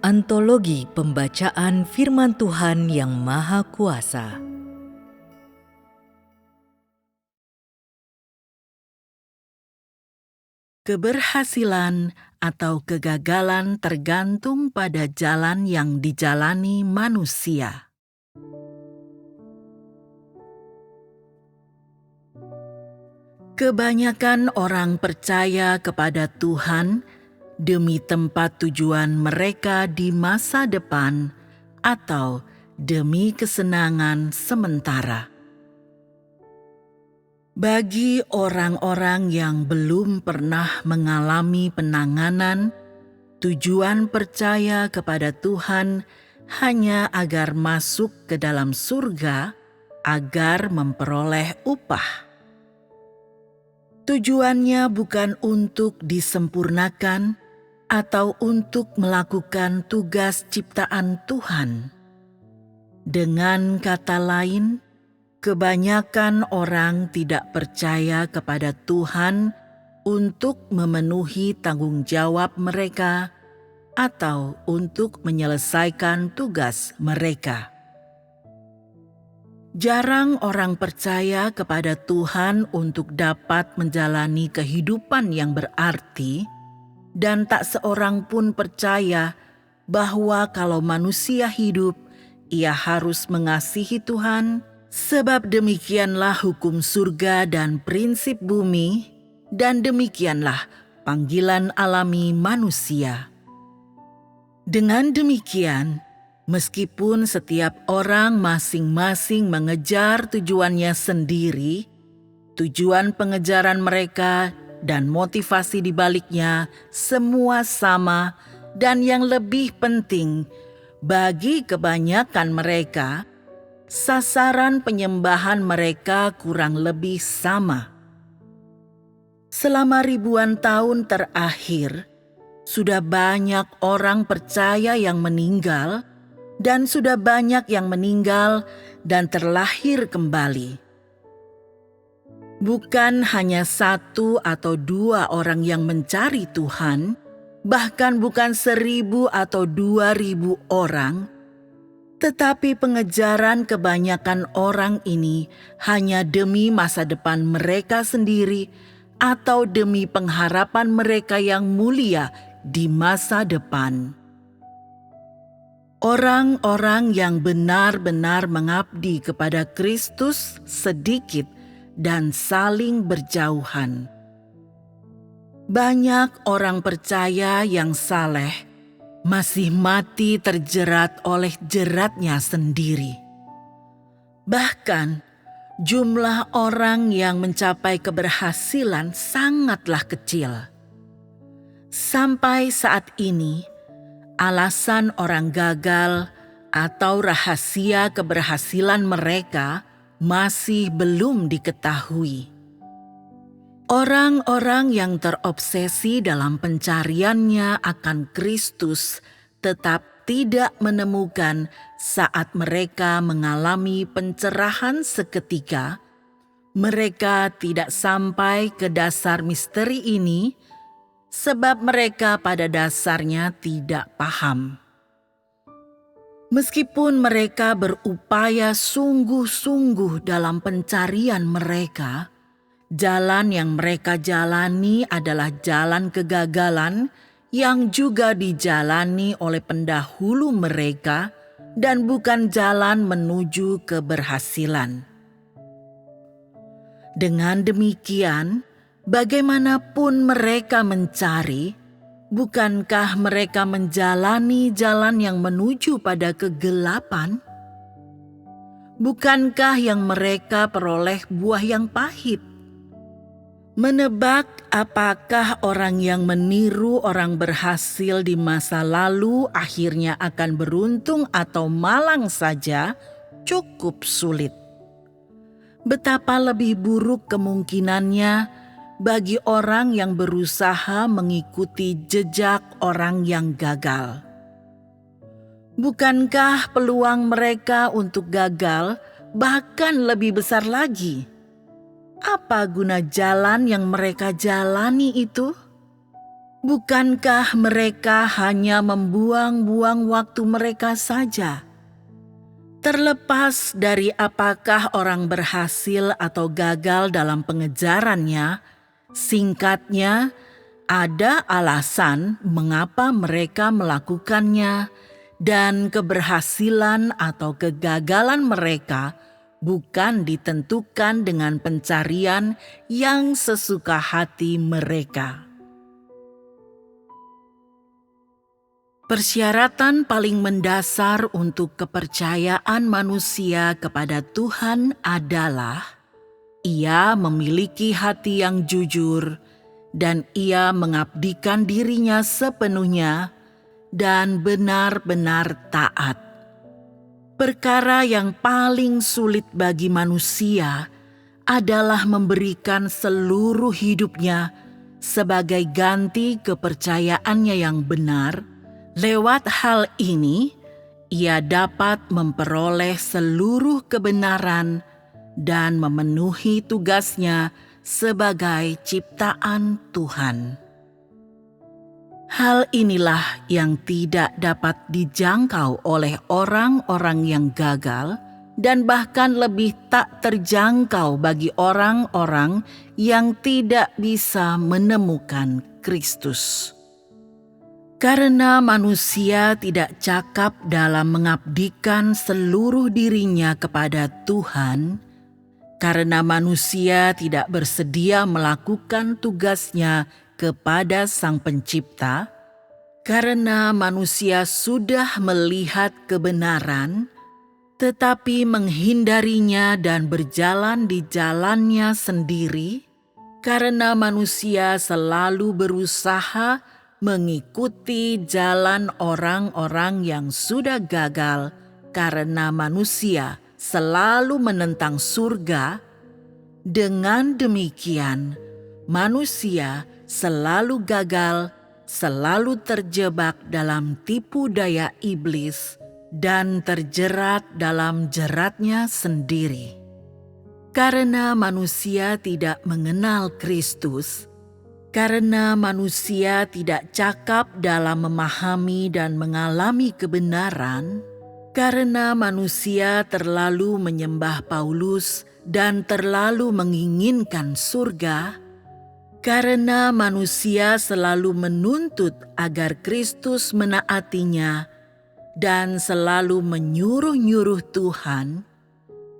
Antologi Pembacaan Firman Tuhan yang Maha Kuasa. Keberhasilan atau kegagalan tergantung pada jalan yang dijalani manusia. Kebanyakan orang percaya kepada Tuhan demi tempat tujuan mereka di masa depan atau demi kesenangan sementara. Bagi orang-orang yang belum pernah mengalami penanganan, tujuan percaya kepada Tuhan hanya agar masuk ke dalam surga, agar memperoleh upah. Tujuannya bukan untuk disempurnakan atau untuk melakukan tugas ciptaan Tuhan. Dengan kata lain, kebanyakan orang tidak percaya kepada Tuhan untuk memenuhi tanggung jawab mereka atau untuk menyelesaikan tugas mereka. Jarang orang percaya kepada Tuhan untuk dapat menjalani kehidupan yang berarti, dan tak seorang pun percaya bahwa kalau manusia hidup, ia harus mengasihi Tuhan, sebab demikianlah hukum surga dan prinsip bumi, dan demikianlah panggilan alami manusia. Dengan demikian, meskipun setiap orang masing-masing mengejar tujuannya sendiri, tujuan pengejaran mereka dan motivasi di baliknya semua sama, dan yang lebih penting, bagi kebanyakan mereka, sasaran penyembahan mereka kurang lebih sama. Selama ribuan tahun terakhir, sudah banyak orang percaya yang meninggal, dan sudah banyak yang meninggal dan terlahir kembali. Bukan hanya 1 atau 2 orang yang mencari Tuhan, bahkan bukan 1.000 atau 2.000 orang, tetapi pengejaran kebanyakan orang ini hanya demi masa depan mereka sendiri atau demi pengharapan mereka yang mulia di masa depan. Orang-orang yang benar-benar mengabdi kepada Kristus sedikit dan saling berjauhan. Banyak orang percaya yang saleh masih mati terjerat oleh jeratnya sendiri. Bahkan, jumlah orang yang mencapai keberhasilan sangatlah kecil. Sampai saat ini, alasan orang gagal atau rahasia keberhasilan mereka masih belum diketahui. Orang-orang yang terobsesi dalam pencariannya akan Kristus tetap tidak menemukan saat mereka mengalami pencerahan seketika. Mereka tidak sampai ke dasar misteri ini sebab mereka pada dasarnya tidak paham. Meskipun mereka berupaya sungguh-sungguh dalam pencarian mereka, jalan yang mereka jalani adalah jalan kegagalan yang juga dijalani oleh pendahulu mereka dan bukan jalan menuju keberhasilan. Dengan demikian, bagaimanapun mereka mencari, bukankah mereka menjalani jalan yang menuju pada kegelapan? Bukankah yang mereka peroleh buah yang pahit? Menebak apakah orang yang meniru orang berhasil di masa lalu akhirnya akan beruntung atau malang saja cukup sulit. Betapa lebih buruk kemungkinannya bagi orang yang berusaha mengikuti jejak orang yang gagal. Bukankah peluang mereka untuk gagal bahkan lebih besar lagi? Apa guna jalan yang mereka jalani itu? Bukankah mereka hanya membuang-buang waktu mereka saja? Terlepas dari apakah orang berhasil atau gagal dalam pengejarannya, singkatnya, ada alasan mengapa mereka melakukannya, dan keberhasilan atau kegagalan mereka bukan ditentukan dengan pencarian yang sesuka hati mereka. Persyaratan paling mendasar untuk kepercayaan manusia kepada Tuhan adalah ia memiliki hati yang jujur dan ia mengabdikan dirinya sepenuhnya dan benar-benar taat. Perkara yang paling sulit bagi manusia adalah memberikan seluruh hidupnya sebagai ganti kepercayaannya yang benar. Lewat hal ini, ia dapat memperoleh seluruh kebenaran dan memenuhi tugasnya sebagai ciptaan Tuhan. Hal inilah yang tidak dapat dijangkau oleh orang-orang yang gagal dan bahkan lebih tak terjangkau bagi orang-orang yang tidak bisa menemukan Kristus. Karena manusia tidak cakap dalam mengabdikan seluruh dirinya kepada Tuhan, karena manusia tidak bersedia melakukan tugasnya kepada Sang Pencipta, karena manusia sudah melihat kebenaran, tetapi menghindarinya dan berjalan di jalannya sendiri, karena manusia selalu berusaha mengikuti jalan orang-orang yang sudah gagal, karena manusia selalu menentang surga. Dengan demikian, manusia selalu gagal, selalu terjebak dalam tipu daya iblis, dan terjerat dalam jeratnya sendiri. Karena manusia tidak mengenal Kristus, karena manusia tidak cakap dalam memahami dan mengalami kebenaran, karena manusia terlalu menyembah Paulus dan terlalu menginginkan surga, karena manusia selalu menuntut agar Kristus menaatinya dan selalu menyuruh-nyuruh Tuhan.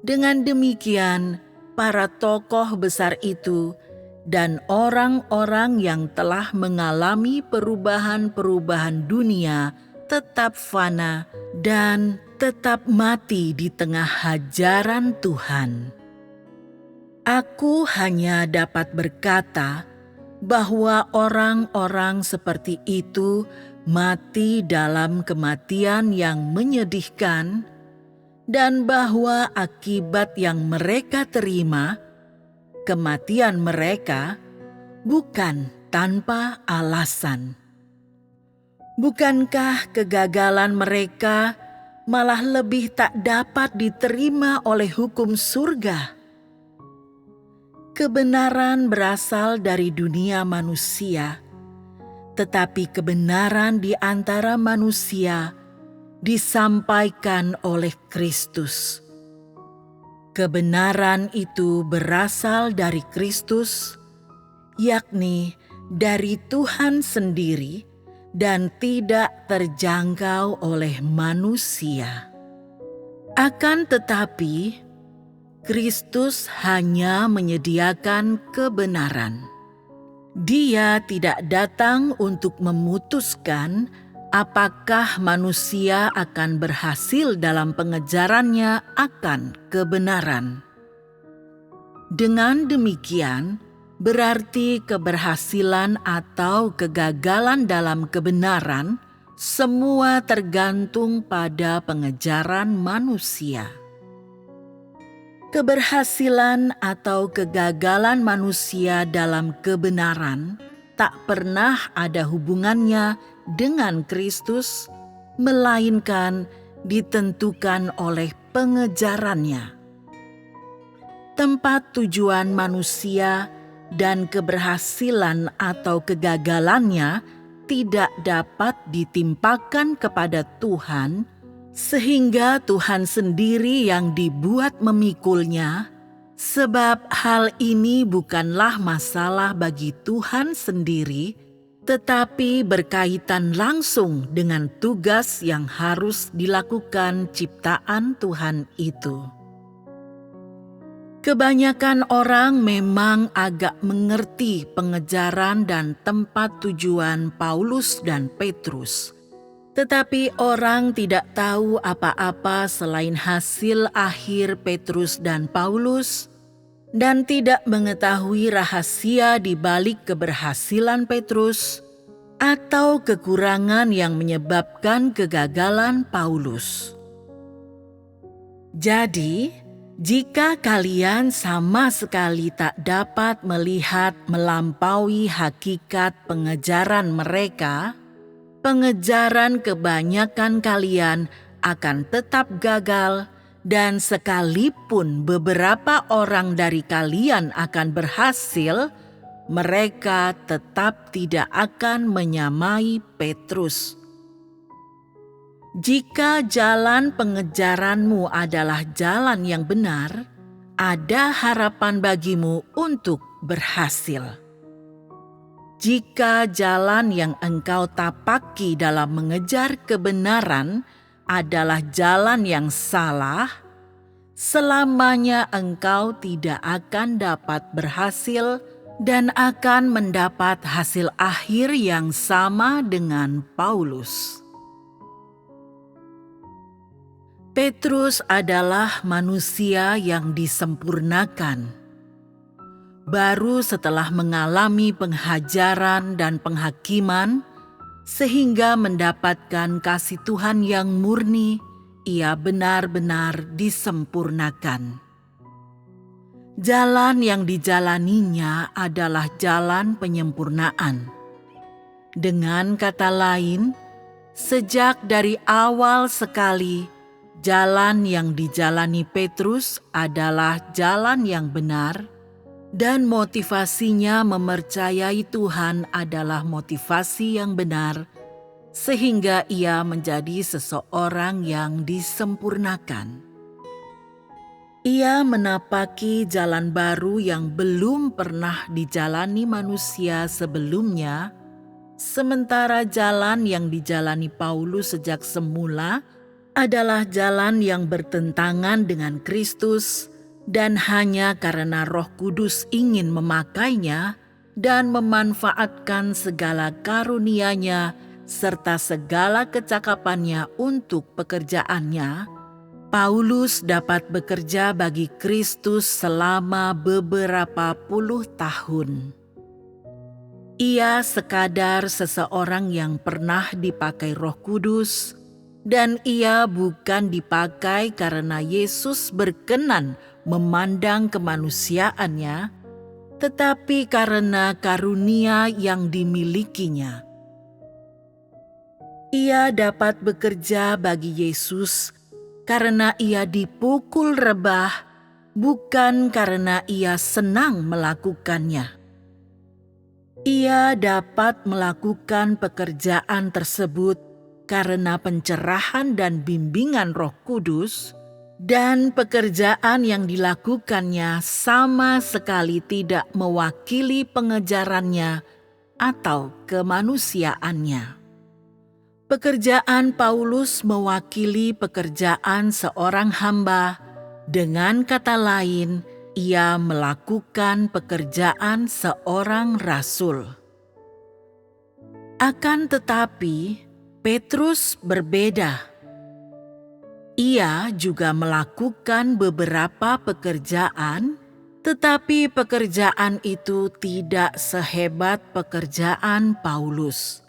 Dengan demikian, para tokoh besar itu dan orang-orang yang telah mengalami perubahan-perubahan dunia tetap fana dan tetap mati di tengah hajaran Tuhan. Aku hanya dapat berkata bahwa orang-orang seperti itu mati dalam kematian yang menyedihkan, dan bahwa akibat yang mereka terima, kematian mereka, bukan tanpa alasan. Bukankah kegagalan mereka malah lebih tak dapat diterima oleh hukum surga? Kebenaran berasal dari dunia manusia, tetapi kebenaran di antara manusia disampaikan oleh Kristus. Kebenaran itu berasal dari Kristus, yakni dari Tuhan sendiri, dan tidak terjangkau oleh manusia. Akan tetapi, Kristus hanya menyediakan kebenaran. Dia tidak datang untuk memutuskan apakah manusia akan berhasil dalam pengejarannya akan kebenaran. Dengan demikian, berarti keberhasilan atau kegagalan dalam kebenaran semua tergantung pada pengejaran manusia. Keberhasilan atau kegagalan manusia dalam kebenaran tak pernah ada hubungannya dengan Kristus, melainkan ditentukan oleh pengejarannya. Tempat tujuan manusia dan keberhasilan atau kegagalannya tidak dapat ditimpakan kepada Tuhan, sehingga Tuhan sendiri yang dibuat memikulnya, sebab hal ini bukanlah masalah bagi Tuhan sendiri, tetapi berkaitan langsung dengan tugas yang harus dilakukan ciptaan Tuhan itu. Kebanyakan orang memang agak mengerti pengejaran dan tempat tujuan Paulus dan Petrus, tetapi orang tidak tahu apa-apa selain hasil akhir Petrus dan Paulus, dan tidak mengetahui rahasia di balik keberhasilan Petrus atau kekurangan yang menyebabkan kegagalan Paulus. Jadi, jika kalian sama sekali tak dapat melihat melampaui hakikat pengejaran mereka, pengejaran kebanyakan kalian akan tetap gagal, dan sekalipun beberapa orang dari kalian akan berhasil, mereka tetap tidak akan menyamai Petrus. Jika jalan pengejaranmu adalah jalan yang benar, ada harapan bagimu untuk berhasil. Jika jalan yang engkau tapaki dalam mengejar kebenaran adalah jalan yang salah, selamanya engkau tidak akan dapat berhasil dan akan mendapat hasil akhir yang sama dengan Paulus. Petrus adalah manusia yang disempurnakan. Baru setelah mengalami penghajaran dan penghakiman, sehingga mendapatkan kasih Tuhan yang murni, ia benar-benar disempurnakan. Jalan yang dijalaninya adalah jalan penyempurnaan. Dengan kata lain, sejak dari awal sekali, jalan yang dijalani Petrus adalah jalan yang benar, dan motivasinya mempercayai Tuhan adalah motivasi yang benar, sehingga ia menjadi seseorang yang disempurnakan. Ia menapaki jalan baru yang belum pernah dijalani manusia sebelumnya, sementara jalan yang dijalani Paulus sejak semula adalah jalan yang bertentangan dengan Kristus, dan hanya karena Roh Kudus ingin memakainya dan memanfaatkan segala karunia-Nya serta segala kecakapannya untuk pekerjaannya, Paulus dapat bekerja bagi Kristus selama beberapa puluh tahun. Ia sekadar seseorang yang pernah dipakai Roh Kudus, dan ia bukan dipakai karena Yesus berkenan memandang kemanusiaannya, tetapi karena karunia yang dimilikinya. Ia dapat bekerja bagi Yesus karena ia dipukul rebah, bukan karena ia senang melakukannya. Ia dapat melakukan pekerjaan tersebut karena pencerahan dan bimbingan Roh Kudus, dan pekerjaan yang dilakukannya sama sekali tidak mewakili pengejarannya atau kemanusiaannya. Pekerjaan Paulus mewakili pekerjaan seorang hamba. Dengan kata lain, ia melakukan pekerjaan seorang rasul. Akan tetapi, Petrus berbeda. Ia juga melakukan beberapa pekerjaan, tetapi pekerjaan itu tidak sehebat pekerjaan Paulus.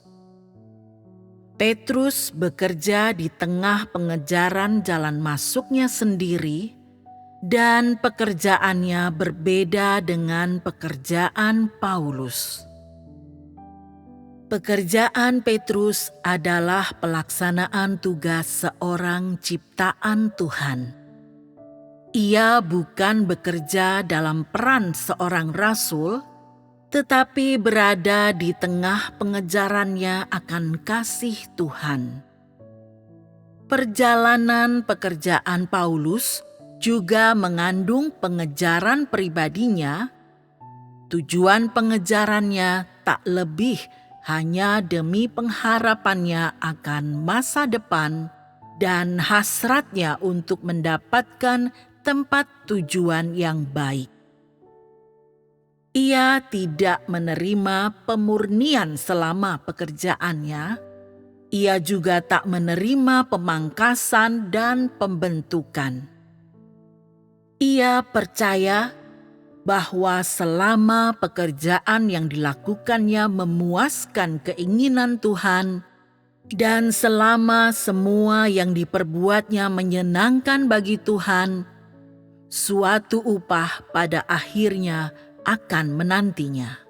Petrus bekerja di tengah pengejaran jalan masuknya sendiri, dan pekerjaannya berbeda dengan pekerjaan Paulus. Pekerjaan Petrus adalah pelaksanaan tugas seorang ciptaan Tuhan. Ia bukan bekerja dalam peran seorang rasul, tetapi berada di tengah pengejarannya akan kasih Tuhan. Perjalanan pekerjaan Paulus juga mengandung pengejaran pribadinya. Tujuan pengejarannya tak lebih hanya demi pengharapannya akan masa depan dan hasratnya untuk mendapatkan tempat tujuan yang baik. Ia tidak menerima pemurnian selama pekerjaannya. Ia juga tak menerima pemangkasan dan pembentukan. Ia percaya bahwa selama pekerjaan yang dilakukannya memuaskan keinginan Tuhan, dan selama semua yang diperbuatnya menyenangkan bagi Tuhan, suatu upah pada akhirnya akan menantinya.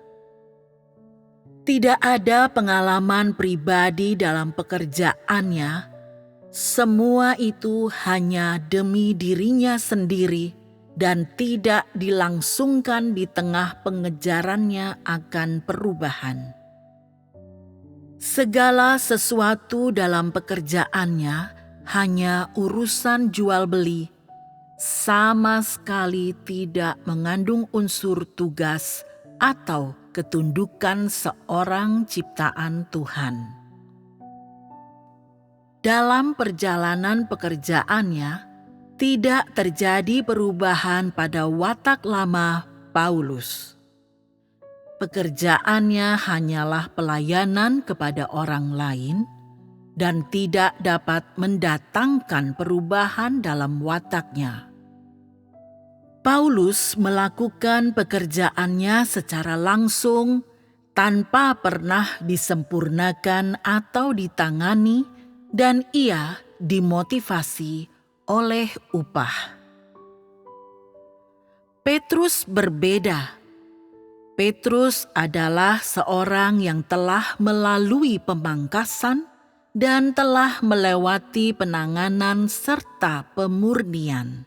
Tidak ada pengalaman pribadi dalam pekerjaannya. Semua itu hanya demi dirinya sendiri dan tidak dilangsungkan di tengah pengejarannya akan perubahan. Segala sesuatu dalam pekerjaannya hanya urusan jual beli, sama sekali tidak mengandung unsur tugas atau ketundukan seorang ciptaan Tuhan. Dalam perjalanan pekerjaannya, tidak terjadi perubahan pada watak lama Paulus. Pekerjaannya hanyalah pelayanan kepada orang lain dan tidak dapat mendatangkan perubahan dalam wataknya. Paulus melakukan pekerjaannya secara langsung tanpa pernah disempurnakan atau ditangani, dan ia dimotivasi oleh upah. Petrus berbeda. Petrus adalah seorang yang telah melalui pemangkasan dan telah melewati penanganan serta pemurnian.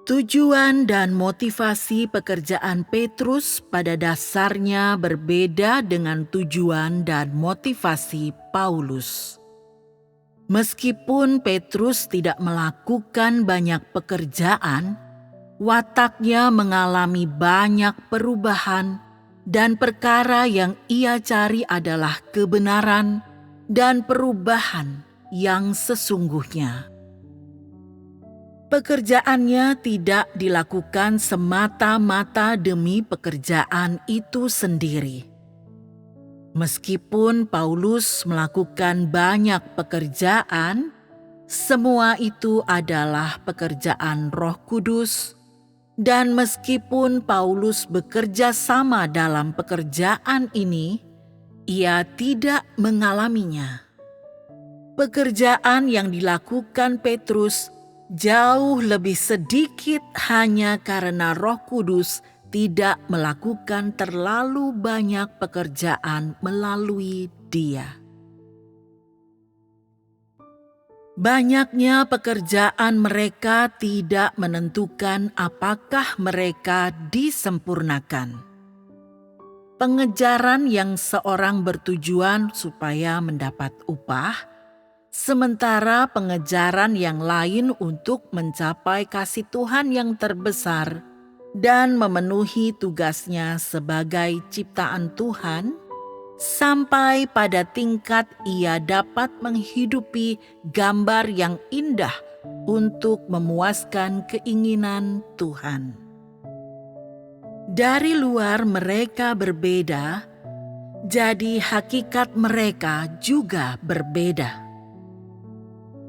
Tujuan dan motivasi pekerjaan Petrus pada dasarnya berbeda dengan tujuan dan motivasi Paulus. Meskipun Petrus tidak melakukan banyak pekerjaan, wataknya mengalami banyak perubahan, dan perkara yang ia cari adalah kebenaran dan perubahan yang sesungguhnya. Pekerjaannya tidak dilakukan semata-mata demi pekerjaan itu sendiri. Meskipun Paulus melakukan banyak pekerjaan, semua itu adalah pekerjaan Roh Kudus, dan meskipun Paulus bekerja sama dalam pekerjaan ini, ia tidak mengalaminya. Pekerjaan yang dilakukan Petrus jauh lebih sedikit hanya karena Roh Kudus tidak melakukan terlalu banyak pekerjaan melalui dia. Banyaknya pekerjaan mereka tidak menentukan apakah mereka disempurnakan. Pengejaran yang seorang bertujuan supaya mendapat upah, sementara pengejaran yang lain untuk mencapai kasih Tuhan yang terbesar dan memenuhi tugasnya sebagai ciptaan Tuhan, sampai pada tingkat ia dapat menghidupi gambar yang indah untuk memuaskan keinginan Tuhan. Dari luar mereka berbeda, jadi hakikat mereka juga berbeda.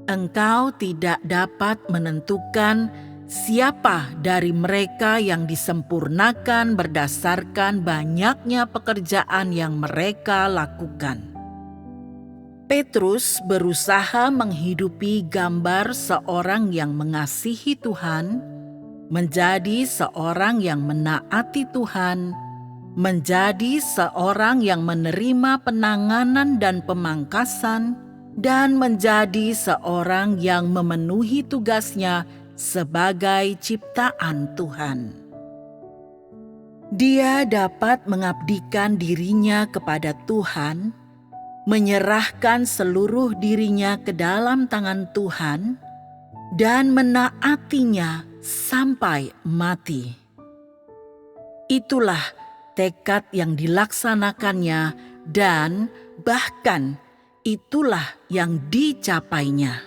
Engkau tidak dapat menentukan siapa dari mereka yang disempurnakan berdasarkan banyaknya pekerjaan yang mereka lakukan. Petrus berusaha menghidupi gambar seorang yang mengasihi Tuhan, menjadi seorang yang menaati Tuhan, menjadi seorang yang menerima penanganan dan pemangkasan, dan menjadi seorang yang memenuhi tugasnya sebagai ciptaan Tuhan. Dia dapat mengabdikan dirinya kepada Tuhan, menyerahkan seluruh dirinya ke dalam tangan Tuhan, dan menaatinya sampai mati. Itulah tekad yang dilaksanakannya dan bahkan itulah yang dicapainya.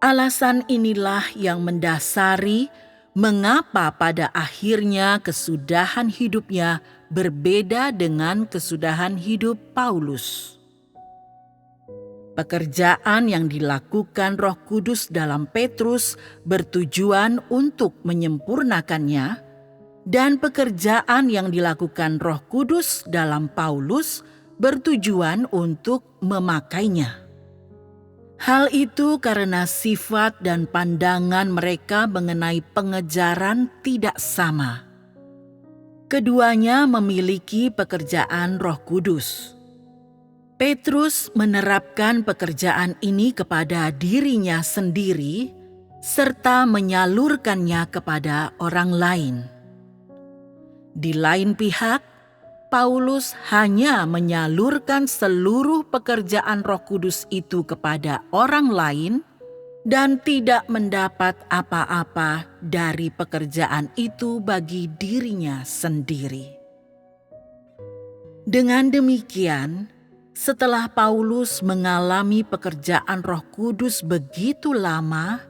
Alasan inilah yang mendasari mengapa pada akhirnya kesudahan hidupnya berbeda dengan kesudahan hidup Paulus. Pekerjaan yang dilakukan Roh Kudus dalam Petrus bertujuan untuk menyempurnakannya, dan pekerjaan yang dilakukan Roh Kudus dalam Paulus bertujuan untuk memakainya. Hal itu karena sifat dan pandangan mereka mengenai pengejaran tidak sama. Keduanya memiliki pekerjaan Roh Kudus. Petrus menerapkan pekerjaan ini kepada dirinya sendiri serta menyalurkannya kepada orang lain. Di lain pihak, Paulus hanya menyalurkan seluruh pekerjaan Roh Kudus itu kepada orang lain dan tidak mendapat apa-apa dari pekerjaan itu bagi dirinya sendiri. Dengan demikian, setelah Paulus mengalami pekerjaan Roh Kudus begitu lama,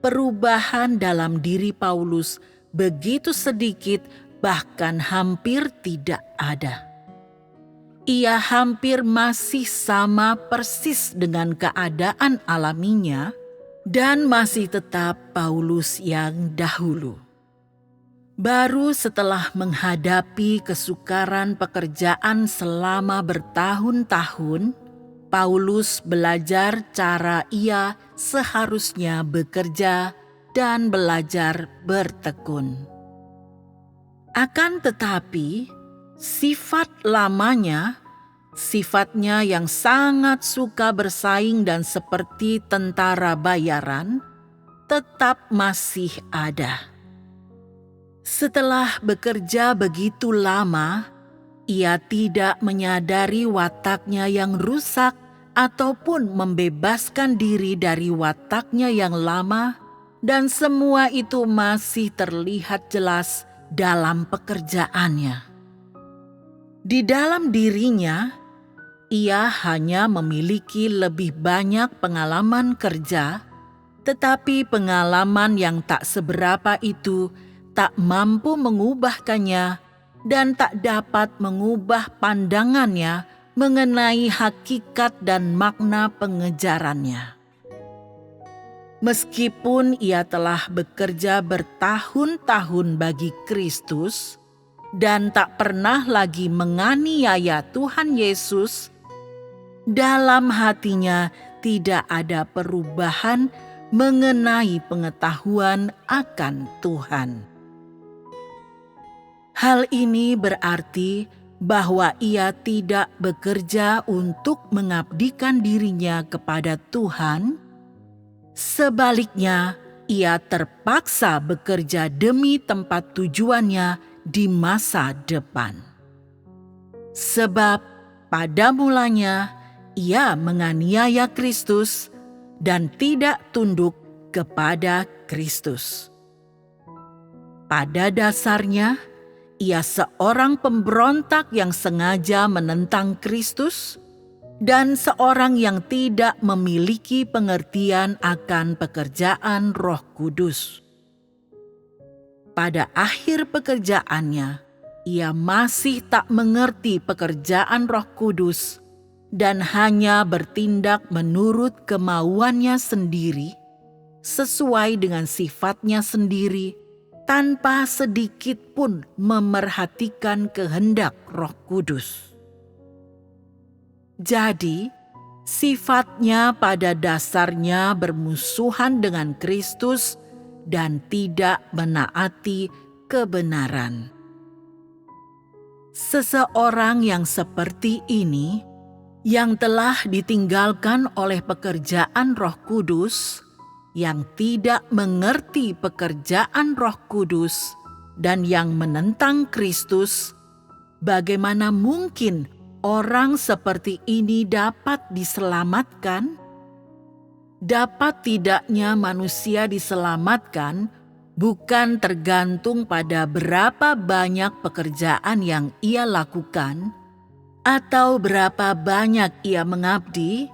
perubahan dalam diri Paulus begitu sedikit, bahkan hampir tidak ada. Ia hampir masih sama persis dengan keadaan alaminya dan masih tetap Paulus yang dahulu. Baru setelah menghadapi kesukaran pekerjaan selama bertahun-tahun, Paulus belajar cara ia seharusnya bekerja dan belajar bertekun. Akan tetapi, sifat lamanya, sifatnya yang sangat suka bersaing dan seperti tentara bayaran, tetap masih ada. Setelah bekerja begitu lama, ia tidak menyadari wataknya yang rusak ataupun membebaskan diri dari wataknya yang lama, dan semua itu masih terlihat jelas dalam pekerjaannya. Di dalam dirinya, ia hanya memiliki lebih banyak pengalaman kerja, tetapi pengalaman yang tak seberapa itu tak mampu mengubahkannya dan tak dapat mengubah pandangannya mengenai hakikat dan makna pengejarannya. Meskipun ia telah bekerja bertahun-tahun bagi Kristus dan tak pernah lagi menganiaya Tuhan Yesus, dalam hatinya tidak ada perubahan mengenai pengetahuan akan Tuhan. Hal ini berarti bahwa ia tidak bekerja untuk mengabdikan dirinya kepada Tuhan. Sebaliknya, ia terpaksa bekerja demi tempat tujuannya di masa depan. Sebab pada mulanya ia menganiaya Kristus dan tidak tunduk kepada Kristus. Pada dasarnya, ia seorang pemberontak yang sengaja menentang Kristus dan seorang yang tidak memiliki pengertian akan pekerjaan Roh Kudus. Pada akhir pekerjaannya, ia masih tak mengerti pekerjaan Roh Kudus dan hanya bertindak menurut kemauannya sendiri, sesuai dengan sifatnya sendiri, tanpa sedikit pun memerhatikan kehendak Roh Kudus. Jadi, sifatnya pada dasarnya bermusuhan dengan Kristus dan tidak menaati kebenaran. Seseorang yang seperti ini, yang telah ditinggalkan oleh pekerjaan Roh Kudus, yang tidak mengerti pekerjaan Roh Kudus, dan yang menentang Kristus, bagaimana mungkin orang seperti ini dapat diselamatkan? Dapat tidaknya manusia diselamatkan bukan tergantung pada berapa banyak pekerjaan yang ia lakukan atau berapa banyak ia mengabdi,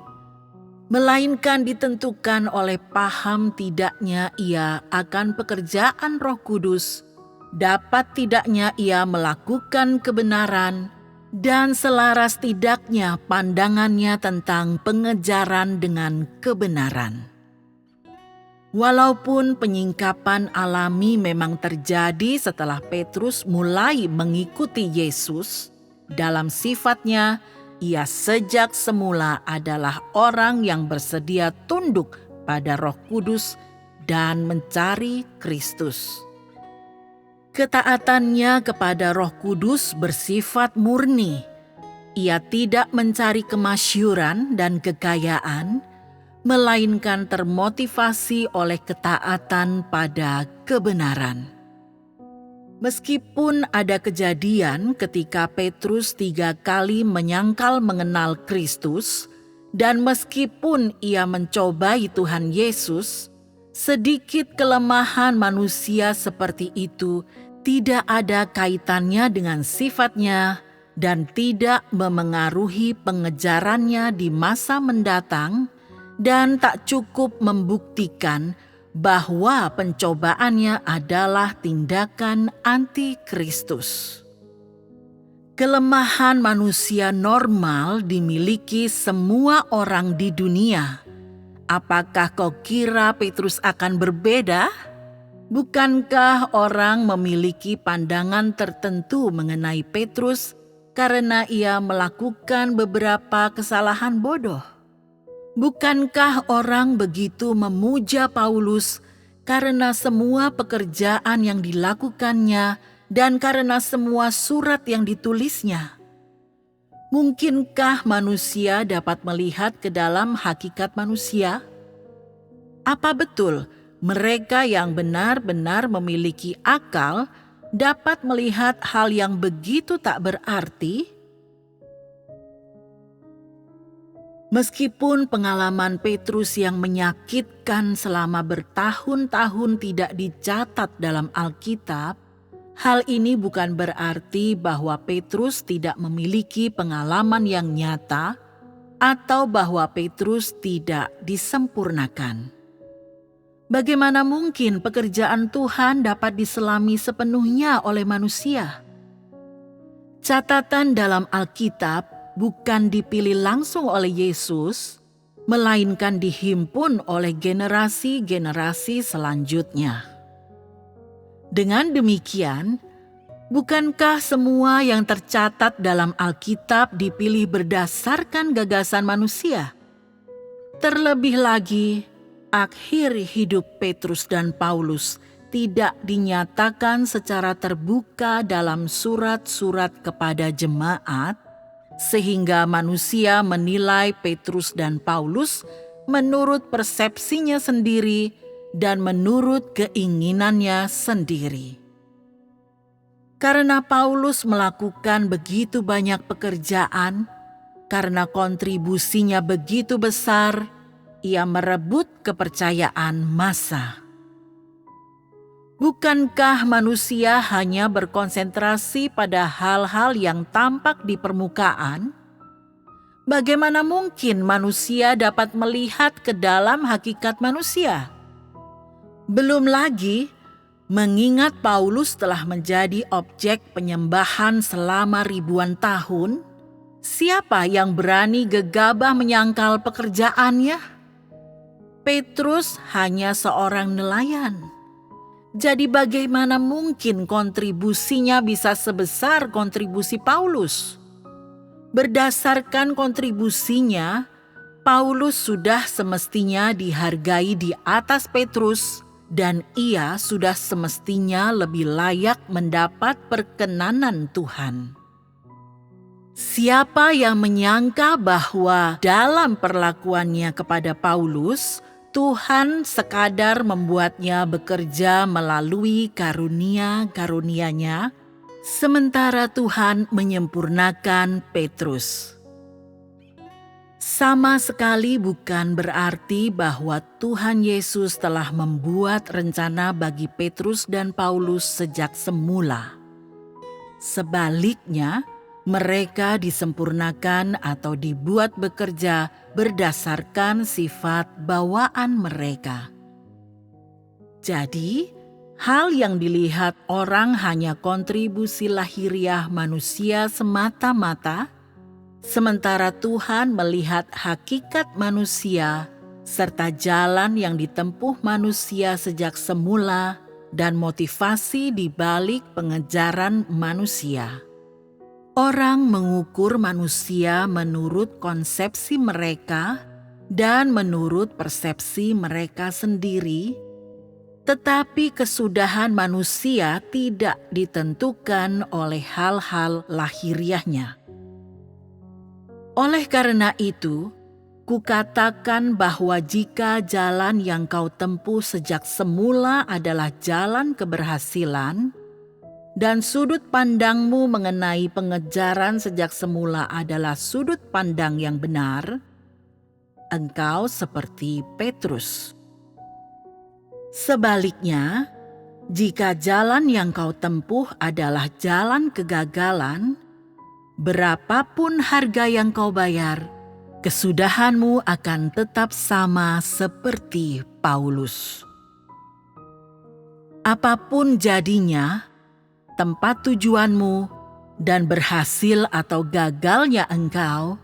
melainkan ditentukan oleh paham tidaknya ia akan pekerjaan Roh Kudus, dapat tidaknya ia melakukan kebenaran, dan selaras tidaknya pandangannya tentang pengejaran dengan kebenaran. Walaupun penyingkapan alami memang terjadi setelah Petrus mulai mengikuti Yesus, dalam sifatnya ia sejak semula adalah orang yang bersedia tunduk pada Roh Kudus dan mencari Kristus. Ketaatannya kepada Roh Kudus bersifat murni. Ia tidak mencari kemasyhuran dan kekayaan, melainkan termotivasi oleh ketaatan pada kebenaran. Meskipun ada kejadian ketika Petrus 3 kali menyangkal mengenal Kristus, dan meskipun ia mencobai Tuhan Yesus, sedikit kelemahan manusia seperti itu tidak ada kaitannya dengan sifatnya dan tidak memengaruhi pengejarannya di masa mendatang, dan tak cukup membuktikan bahwa pencobaannya adalah tindakan anti-Kristus. Kelemahan manusia normal dimiliki semua orang di dunia. Apakah kau kira Petrus akan berbeda? Bukankah orang memiliki pandangan tertentu mengenai Petrus karena ia melakukan beberapa kesalahan bodoh? Bukankah orang begitu memuja Paulus karena semua pekerjaan yang dilakukannya dan karena semua surat yang ditulisnya? Mungkinkah manusia dapat melihat ke dalam hakikat manusia? Apa betul mereka yang benar-benar memiliki akal dapat melihat hal yang begitu tak berarti? Meskipun pengalaman Petrus yang menyakitkan selama bertahun-tahun tidak dicatat dalam Alkitab, hal ini bukan berarti bahwa Petrus tidak memiliki pengalaman yang nyata atau bahwa Petrus tidak disempurnakan. Bagaimana mungkin pekerjaan Tuhan dapat diselami sepenuhnya oleh manusia? Catatan dalam Alkitab bukan dipilih langsung oleh Yesus, melainkan dihimpun oleh generasi-generasi selanjutnya. Dengan demikian, bukankah semua yang tercatat dalam Alkitab dipilih berdasarkan gagasan manusia? Terlebih lagi, akhir hidup Petrus dan Paulus tidak dinyatakan secara terbuka dalam surat-surat kepada jemaat, sehingga manusia menilai Petrus dan Paulus menurut persepsinya sendiri dan menurut keinginannya sendiri. Karena Paulus melakukan begitu banyak pekerjaan, karena kontribusinya begitu besar, ia merebut kepercayaan massa. Bukankah manusia hanya berkonsentrasi pada hal-hal yang tampak di permukaan? Bagaimana mungkin manusia dapat melihat ke dalam hakikat manusia? Belum lagi, mengingat Paulus telah menjadi objek penyembahan selama ribuan tahun, siapa yang berani gegabah menyangkal pekerjaannya? Petrus hanya seorang nelayan. Jadi bagaimana mungkin kontribusinya bisa sebesar kontribusi Paulus? Berdasarkan kontribusinya, Paulus sudah semestinya dihargai di atas Petrus, dan ia sudah semestinya lebih layak mendapat perkenanan Tuhan. Siapa yang menyangka bahwa dalam perlakuannya kepada Paulus, Tuhan sekadar membuatnya bekerja melalui karunia-karunia-Nya, sementara Tuhan menyempurnakan Petrus. Sama sekali bukan berarti bahwa Tuhan Yesus telah membuat rencana bagi Petrus dan Paulus sejak semula. Sebaliknya, mereka disempurnakan atau dibuat bekerja berdasarkan sifat bawaan mereka. Jadi, hal yang dilihat orang hanya kontribusi lahiriah manusia semata-mata, sementara Tuhan melihat hakikat manusia serta jalan yang ditempuh manusia sejak semula dan motivasi di balik pengejaran manusia. Orang mengukur manusia menurut konsepsi mereka dan menurut persepsi mereka sendiri, tetapi kesudahan manusia tidak ditentukan oleh hal-hal lahiriahnya. Oleh karena itu, kukatakan bahwa jika jalan yang kau tempuh sejak semula adalah jalan keberhasilan, dan sudut pandangmu mengenai pengejaran sejak semula adalah sudut pandang yang benar, engkau seperti Petrus. Sebaliknya, jika jalan yang kau tempuh adalah jalan kegagalan, berapapun harga yang kau bayar, kesudahanmu akan tetap sama seperti Paulus. Apapun jadinya, tempat tujuanmu, dan berhasil atau gagalnya engkau,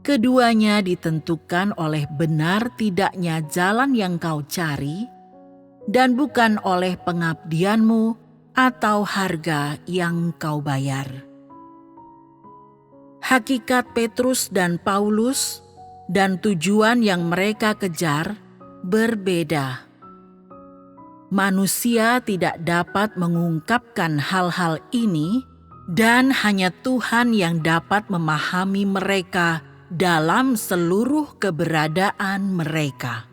keduanya ditentukan oleh benar tidaknya jalan yang kau cari, dan bukan oleh pengabdianmu atau harga yang kau bayar. Hakikat Petrus dan Paulus dan tujuan yang mereka kejar berbeda. Manusia tidak dapat mengungkapkan hal-hal ini, dan hanya Tuhan yang dapat memahami mereka dalam seluruh keberadaan mereka.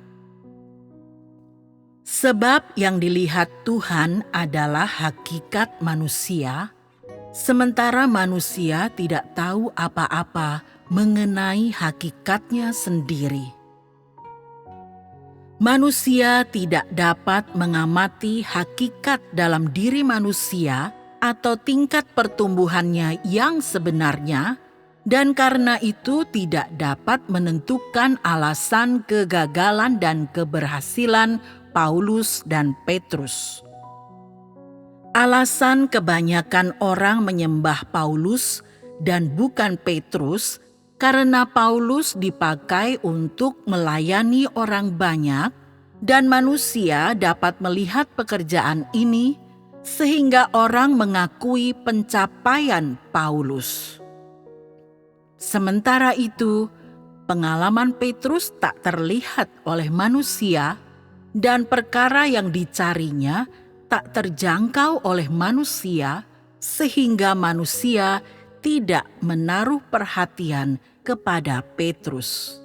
Sebab yang dilihat Tuhan adalah hakikat manusia, sementara manusia tidak tahu apa-apa mengenai hakikatnya sendiri. Manusia tidak dapat mengamati hakikat dalam diri manusia atau tingkat pertumbuhannya yang sebenarnya, dan karena itu tidak dapat menentukan alasan kegagalan dan keberhasilan Paulus dan Petrus. Alasan kebanyakan orang menyembah Paulus dan bukan Petrus karena Paulus dipakai untuk melayani orang banyak dan manusia dapat melihat pekerjaan ini sehingga orang mengakui pencapaian Paulus. Sementara itu, pengalaman Petrus tak terlihat oleh manusia dan perkara yang dicarinya tak terjangkau oleh manusia sehingga manusia tidak menaruh perhatian kepada Petrus.